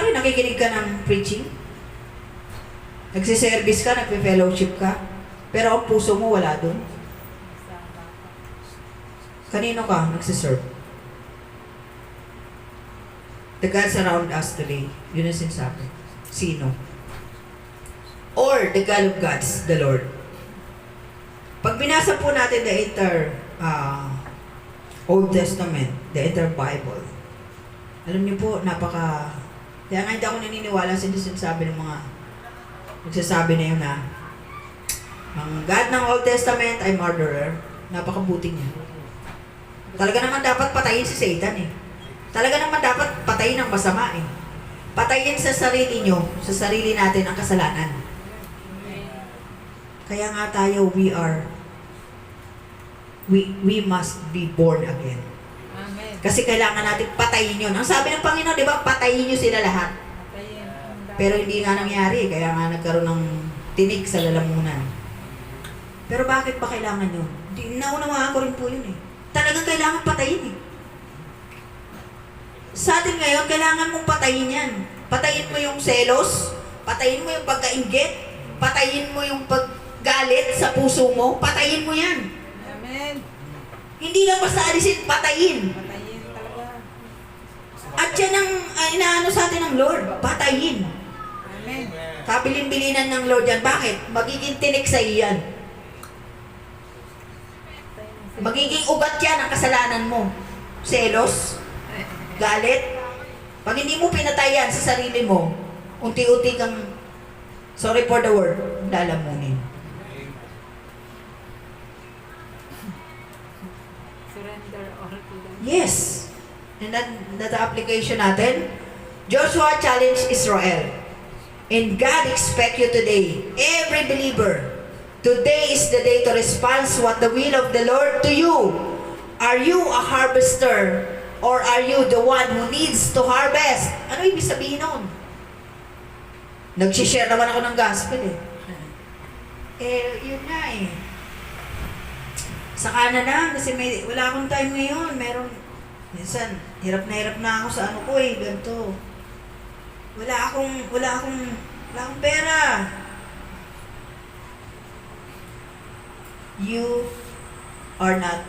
Kunwari, nakikinig ka ng preaching. Nagsiservice ka, nagpe-fellowship ka. Pero ang puso mo wala doon. Kanino ka nagsiserve? The gods around us today. Yun ang sinasabi. Sino? Or the God of gods, the Lord. Pag binasa po natin the entire Old Testament, the entire Bible, alam niyo po, kaya nga hindi ako naniniwala sa sinasabi ng mga nagsasabi na yun na ang God ng Old Testament ay murderer. Napakabuti niya. Talaga naman dapat patayin si Satan eh. Talaga naman dapat patayin ang masama eh. Patayin sa sarili nyo, sa sarili natin ang kasalanan. Kaya nga tayo, we must be born again. Amen. Kasi kailangan natin patayin yun. Ang sabi ng Panginoon, di ba, patayin nyo sila lahat. Pero hindi nga nangyari, kaya nga nagkaroon ng tinig sa lalamunan. Pero bakit ba kailangan yun? Naunawaan ko rin po yun eh. Talagang kailangan patayin eh. Sa atin ngayon, kailangan mong patayin yan. Patayin mo yung selos, patayin mo yung pagkainggit, patayin mo yung paggalit sa puso mo, patayin mo yan. Amen. Hindi lang basta alisin, patayin. Patayin talaga. At yan ang inaano sa atin ng Lord, patayin. Amen. Kabilin-bilinan ng Lord yan. Bakit? Magiging tinik sa iyan. Magiging ugat yan ang kasalanan mo. Selos, galit. Pag hindi mo pinatay yan sa sarili mo, unti-unti kang, sorry for the word, lalamunin. Surrender all to them. Yes. And that application natin, Joshua challenged Israel. And God expect you today, every believer, today is the day to respond what the will of the Lord to you. Are you a harvester or are you the one who needs to harvest? Ano ibig sabihin nun? Nag-share naman ako ng gospel eh. Yun nga eh. Saka na lang kasi wala akong time ngayon. Minsan, hirap na ako sa ano ko eh, ganito. Wala akong pera. You are not